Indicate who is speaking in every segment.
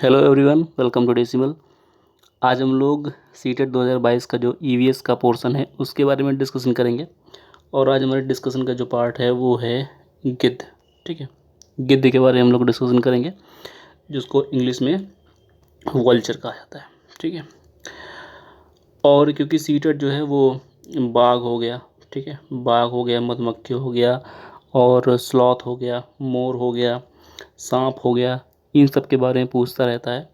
Speaker 1: Hello everyone, welcome to Decimal. आज हम लोग सीटेट 2022 का जो ईवीएस का पोर्शन है उसके बारे में डिस्कशन करेंगे। और आज हमारे डिस्कशन का जो पार्ट है वो है गिद्ध। ठीक है, गिद्ध के बारे में हम लोग डिस्कशन करेंगे, जिसको इंग्लिश में वल्चर कहा जाता है। ठीक है, और क्योंकि सीटेट जो है वो बाघ हो गया, ठीक है, बाघ हो गया, मधुमक्खी हो गया, और स्लॉथ हो गया, मोर हो गया, सांप हो गया, इन सब के बारे में पूछता रहता है।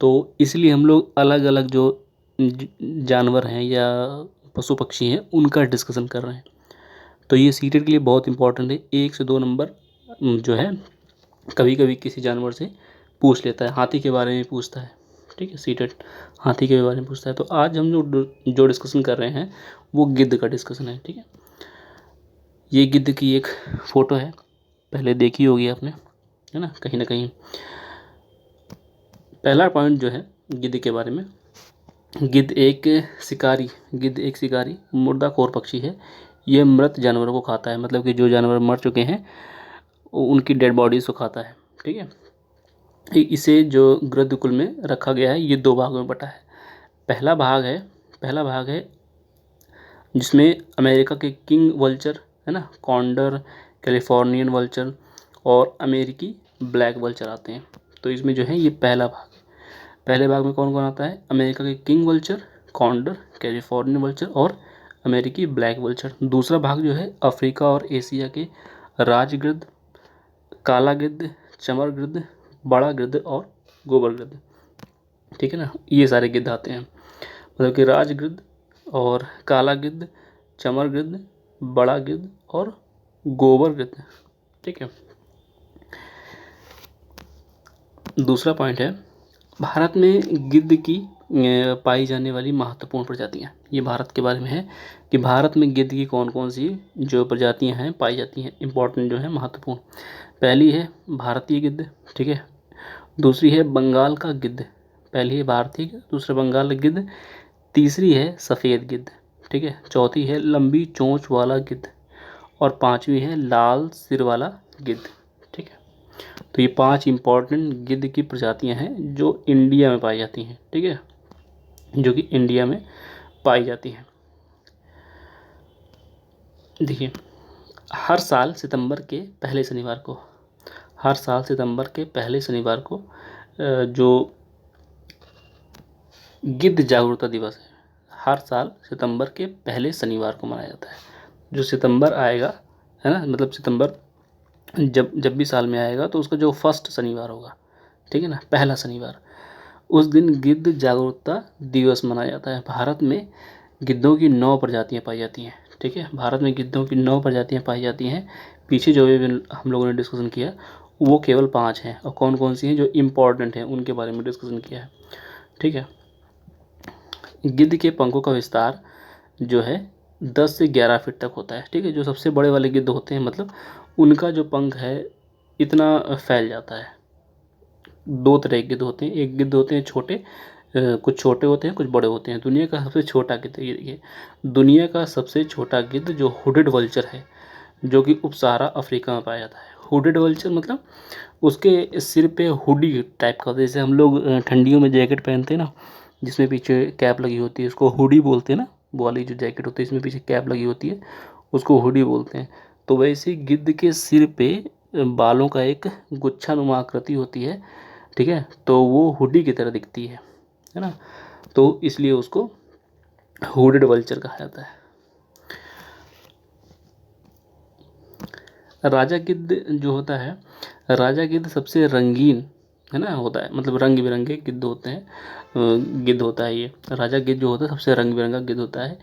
Speaker 1: तो इसलिए हम लोग अलग अलग जो जानवर हैं या पशु पक्षी हैं उनका डिस्कशन कर रहे हैं। तो ये सीटेट के लिए बहुत इंपॉर्टेंट है। 1 से 2 नंबर जो है कभी कभी किसी जानवर से पूछ लेता है, हाथी के बारे में पूछता है। ठीक है, सीटेट हाथी के बारे में पूछता है। तो आज हम जो डिस्कशन कर रहे हैं वो गिद्ध का डिस्कशन है। ठीक है, ये गिद्ध की एक फ़ोटो है, पहले देखी होगी आपने, है ना कहीं। पहला पॉइंट जो है गिद्ध के बारे में, गिद्ध एक शिकारी मुर्दाखोर पक्षी है। ये मृत जानवरों को खाता है, मतलब कि जो जानवर मर चुके हैं उनकी डेड बॉडीज को खाता है। ठीक है, इसे जो गृध्र कुल में रखा गया है ये 2 भागों में बटा है। पहला भाग है जिसमें अमेरिका के किंग वल्चर, है ना, कॉन्डर, कैलिफोर्नियन वल्चर और अमेरिकी ब्लैक वल्चर आते हैं। तो इसमें जो है ये पहला भाग है। पहले भाग में कौन कौन आता है? अमेरिका के king vulture, condor, Californian vulture और अमेरिकी ब्लैक वल्चर। दूसरा भाग जो है अफ्रीका और एशिया के राजगिद्ध, काला गिद्ध, चमर गिद्ध, बड़ा गिद्ध और गोबर गिद्ध। ठीक है ना, ये सारे गिद्ध आते हैं, मतलब कि राजगिद्ध और काला गिद्ध, चमर गिद्ध, बड़ा गिद्ध और गोबर गिद्ध। ठीक है, दूसरा पॉइंट है भारत में गिद्ध की पाई जाने वाली महत्वपूर्ण प्रजातियाँ। ये भारत के बारे में है कि भारत में गिद्ध की कौन कौन सी जो प्रजातियाँ हैं पाई जाती हैं, इंपॉर्टेंट जो है, महत्वपूर्ण। पहली है भारतीय गिद्ध, ठीक है। दूसरी है बंगाल का गिद्ध, पहली है भारतीय गिद्ध, दूसरा बंगाल का गिद्ध, तीसरी है सफ़ेद गिद्ध, ठीक है। चौथी है लंबी चोंच वाला गिद्ध और पांचवी है लाल सिर वाला गिद्ध। ठीक है, तो ये 5 इंपॉर्टेंट गिद्ध की प्रजातियां हैं जो इंडिया में पाई जाती हैं। ठीक है, जो कि इंडिया में पाई जाती हैं। देखिए, हर साल सितंबर के पहले शनिवार को जो गिद्ध जागरूकता दिवस है, हर साल सितंबर के पहले शनिवार को मनाया जाता है। जो सितंबर आएगा, है ना, मतलब सितंबर जब भी साल में आएगा तो उसका जो फर्स्ट शनिवार होगा, ठीक है ना, पहला शनिवार, उस दिन गिद्ध जागरूकता दिवस मनाया जाता है। भारत में गिद्धों की 9 प्रजातियां पाई जाती हैं। ठीक है, भारत में गिद्धों की 9 प्रजातियां पाई जाती हैं। पीछे जो भी हम लोगों ने डिस्कशन किया वो केवल 5 हैं, और कौन कौन सी हैं जो इम्पोर्टेंट हैं उनके बारे में डिस्कशन किया है। ठीक है, गिद्ध के पंखों का विस्तार जो है 10 से 11 फीट तक होता है। ठीक है, जो सबसे बड़े वाले गिद्ध होते हैं, मतलब उनका जो पंख है इतना फैल जाता है। 2 तरह के गिद्ध होते हैं, एक गिद्ध होते हैं छोटे, कुछ छोटे होते हैं, कुछ बड़े होते हैं। दुनिया का सबसे छोटा गिद्ध, ये देखिए, दुनिया का सबसे छोटा गिद्ध जो हुडेड वल्चर है, जो कि उप सहारा अफ्रीका में पाया जाता है। हुडेड वल्चर मतलब उसके सिर पे हुडी टाइप का होता है, जैसे हम लोग ठंडियों में जैकेट पहनते हैं ना, जिसमें पीछे कैप लगी होती है, उसको हुडी बोलते हैं ना। वो वाली जो जैकेट होती है इसमें पीछे कैप लगी होती है, उसको हुडी बोलते हैं। तो वैसे गिद्ध के सिर पे बालों का एक गुच्छानुमा आकृति होती है। ठीक है, तो वो हुडी की तरह दिखती है ना, तो इसलिए उसको हुडेड वल्चर कहा जाता है। राजा गिद्ध जो होता है, राजा गिद्ध सबसे रंगीन, है ना, होता है, मतलब रंग बिरंगे गिद्ध होते हैं, गिद्ध होता है ये राजा गिद्ध जो होता है सबसे रंग बिरंगा गिद्ध होता है।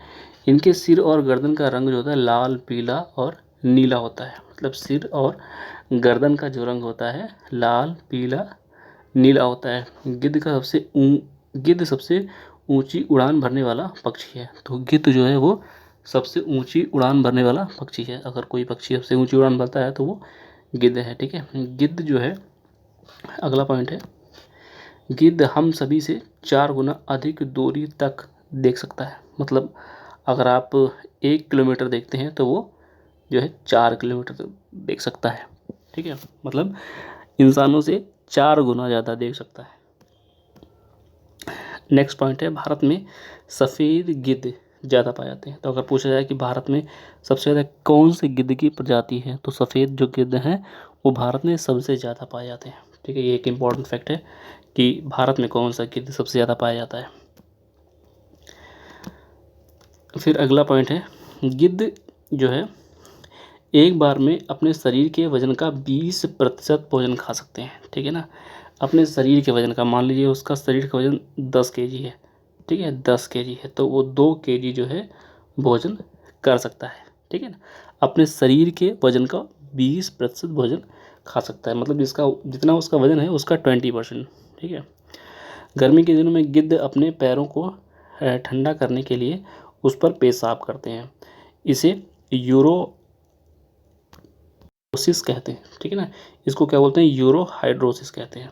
Speaker 1: इनके सिर और गर्दन का रंग जो होता है लाल, पीला और नीला होता है। मतलब सिर और गर्दन का जो रंग होता है लाल, पीला, नीला होता है। गिद्ध सबसे ऊंची उड़ान भरने वाला पक्षी है। तो गिद्ध जो है वो सबसे ऊंची उड़ान भरने वाला पक्षी है। अगर कोई पक्षी सबसे ऊंची उड़ान भरता है तो वो गिद्ध है। ठीक है, गिद्ध जो है, अगला पॉइंट है, गिद्ध हम सभी से 4 गुना अधिक दूरी तक देख सकता है। मतलब अगर आप 1 किलोमीटर देखते हैं तो वो जो है 4 किलोमीटर तक देख सकता है। ठीक है, मतलब इंसानों से 4 गुना ज़्यादा देख सकता है। नेक्स्ट पॉइंट है, भारत में सफ़ेद गिद्ध ज़्यादा पाए जाते हैं। तो अगर पूछा जाए कि भारत में सबसे ज़्यादा कौन से गिद्ध की प्रजाति है, तो सफ़ेद जो गिद्ध हैं वो भारत में सबसे ज़्यादा पाए जाते हैं। ठीक है, ये एक इम्पॉर्टेंट फैक्ट है कि भारत में कौन सा गिद्ध सबसे ज़्यादा पाया जाता है। फिर अगला पॉइंट है, गिद्ध जो है एक बार में अपने शरीर के वजन का 20% भोजन खा सकते हैं। ठीक है ना, अपने शरीर के वजन का, मान लीजिए उसका शरीर का वजन 10 केजी है। ठीक है, 10 केजी है तो वो 2 केजी जो है भोजन कर सकता है। ठीक है ना, अपने शरीर के वजन का 20% भोजन खा सकता है, मतलब जिसका जितना उसका वजन है उसका 20%। ठीक है, गर्मी के दिनों में गिद्ध अपने पैरों को ठंडा करने के लिए उस पर पेशाब करते हैं। इसे यूरोसिस कहते हैं। ठीक है ना, इसको क्या बोलते हैं, यूरोहाइड्रोसिस कहते हैं।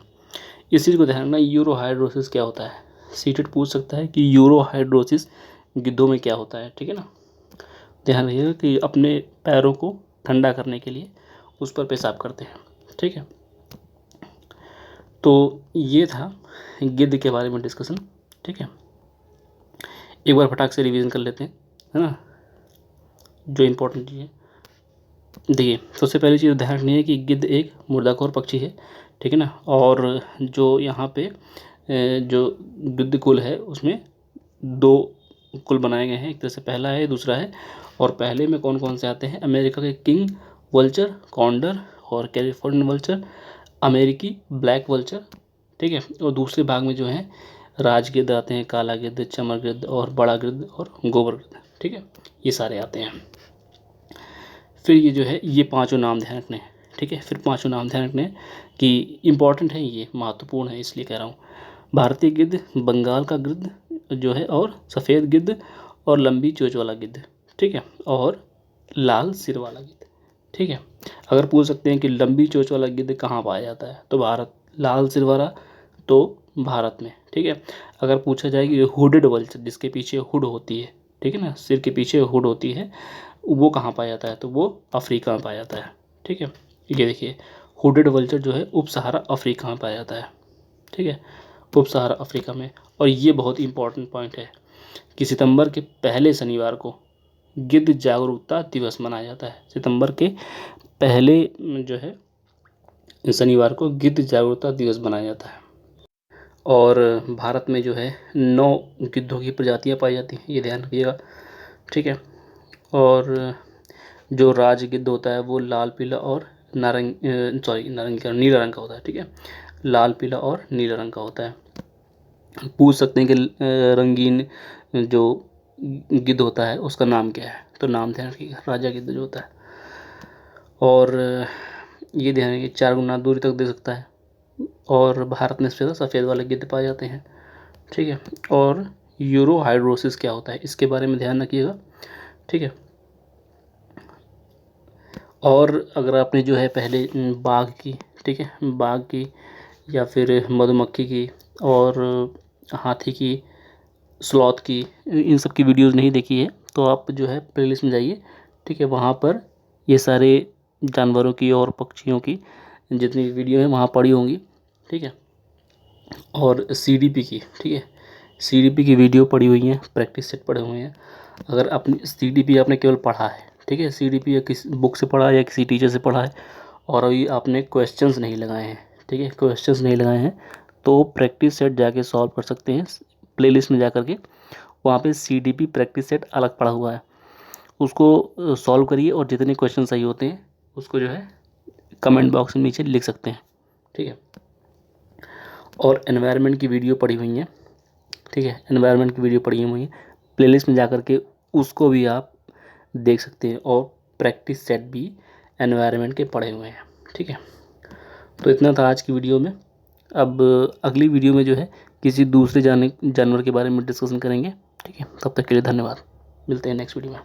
Speaker 1: इस चीज़ को ध्यान रखना, यूरोहाइड्रोसिस क्या होता है, सीटेट पूछ सकता है कि यूरोहाइड्रोसिस गिद्धों में क्या होता है। ठीक है ना, ध्यान रखिएगा कि अपने पैरों को ठंडा करने के लिए उस पर पेशाब करते हैं। ठीक है, तो ये था गिद्ध के बारे में डिस्कशन। ठीक है, एक बार फटाक से रिवीजन कर लेते हैं, है ना, जो इम्पोर्टेंट चीज़ है। देखिए, सबसे पहली चीज़ ध्यान रखनी है कि गिद्ध एक मुर्दाखोर पक्षी है। ठीक है ना, और जो यहाँ पे जो गिद्ध कुल है उसमें 2 कुल बनाए गए हैं, एक तरह से पहला है दूसरा है। और पहले में कौन कौन से आते हैं, अमेरिका के किंग वल्चर, कॉन्डर और कैलिफोर्नियन वल्चर, अमेरिकी ब्लैक वल्चर। ठीक है, और दूसरे भाग में जो है राज गिद्ध आते हैं, काला गिद्ध, चमर गिद्ध और बड़ा गिद्ध और गोबर गिद्ध। ठीक है, ये सारे आते हैं। फिर ये जो है ये पांचों नाम ध्यान रखने हैं। ठीक है, फिर पांचों नाम ध्यान रखने हैं कि इम्पॉर्टेंट है, ये महत्वपूर्ण है इसलिए कह रहा हूँ। भारतीय गिद्ध, बंगाल का गिद्ध जो है, और सफ़ेद गिद्ध और लंबी चोंच वाला गिद्ध। ठीक है, और लाल सिर वाला गिद्ध। ठीक है, अगर पूछ सकते हैं कि लंबी चोंच वाला गिद्ध कहाँ पाया जाता है, तो भारत, लाल सिर वाला तो भारत में। ठीक है, अगर पूछा जाए कि हुडेड वल्चर जिसके पीछे हुड होती है, ठीक है ना, सिर के पीछे हुड होती है, वो कहाँ पाया जाता है, तो वो अफ्रीका में पाया जाता है। ठीक है, ये देखिए हुडेड वल्चर जो है उप सहारा अफ्रीका में पाया जाता है। ठीक है, उप सहारा अफ्रीका में। और ये बहुत इंपॉर्टेंट पॉइंट है कि सितंबर के पहले शनिवार को गिद्ध जागरूकता दिवस मनाया जाता है। सितंबर के पहले जो है शनिवार को गिद्ध जागरूकता दिवस मनाया जाता है। और भारत में जो है 9 गिद्धों की प्रजातियां पाई जाती हैं, ये ध्यान रखिएगा। ठीक है, और जो राज गिद्ध होता है वो लाल, पीला और नारंगी का, नीला रंग का होता है। ठीक है, लाल, पीला और नीला रंग का होता है। पूछ सकते हैं कि रंगीन जो गिद्ध होता है उसका नाम क्या है, तो नाम ध्यान रखिएगा, राजा गिद्ध जो होता है। और ये ध्यान रखिए 4 गुना दूरी तक दे सकता है। और भारत में सबसे ज़्यादा सफ़ेद वाले गिद्ध पाए जाते हैं। ठीक है, और यूरोहाइड्रोसिस क्या होता है इसके बारे में ध्यान रखिएगा। ठीक है, और अगर आपने जो है पहले बाघ की, ठीक है, बाघ की या फिर मधुमक्खी की और हाथी की, स्लॉथ की, इन सब की वीडियोज़ नहीं देखी है तो आप जो है प्लेलिस्ट में जाइए। ठीक है, वहाँ पर ये सारे जानवरों की और पक्षियों की जितनी भी वीडियो है वहाँ पड़ी होंगी। ठीक है, और सीडीपी की, ठीक है, सीडीपी की वीडियो पड़ी हुई हैं, प्रैक्टिस सेट पड़े हुए हैं। अगर अपनी सीडीपी आपने केवल पढ़ा है, ठीक है, सीडीपी या किसी बुक से पढ़ा है या किसी टीचर से पढ़ा है, और अभी आपने क्वेश्चंस नहीं लगाए हैं, ठीक है, क्वेश्चंस नहीं लगाए हैं, तो प्रैक्टिस सेट जाके सॉल्व कर सकते हैं प्लेलिस्ट में जा कर के। वहाँ पे सीडीपी प्रैक्टिस सेट अलग पड़ा हुआ है, उसको सॉल्व करिए और जितने क्वेश्चन सही होते हैं उसको जो है कमेंट बॉक्स में नीचे लिख सकते हैं। ठीक है, और एनवायरनमेंट की वीडियो पड़ी हुई हैं। ठीक है, एनवायरनमेंट की वीडियो पड़ी हुई है प्लेलिस्ट में जा कर के, उसको भी आप देख सकते हैं, और प्रैक्टिस सेट भी एनवायरनमेंट के पड़े हुए हैं। ठीक है, तो इतना था आज की वीडियो में। अब अगली वीडियो में जो है किसी दूसरे जानवर के बारे में डिस्कशन करेंगे। ठीक है, तब तक के लिए धन्यवाद, मिलते हैं नेक्स्ट वीडियो में।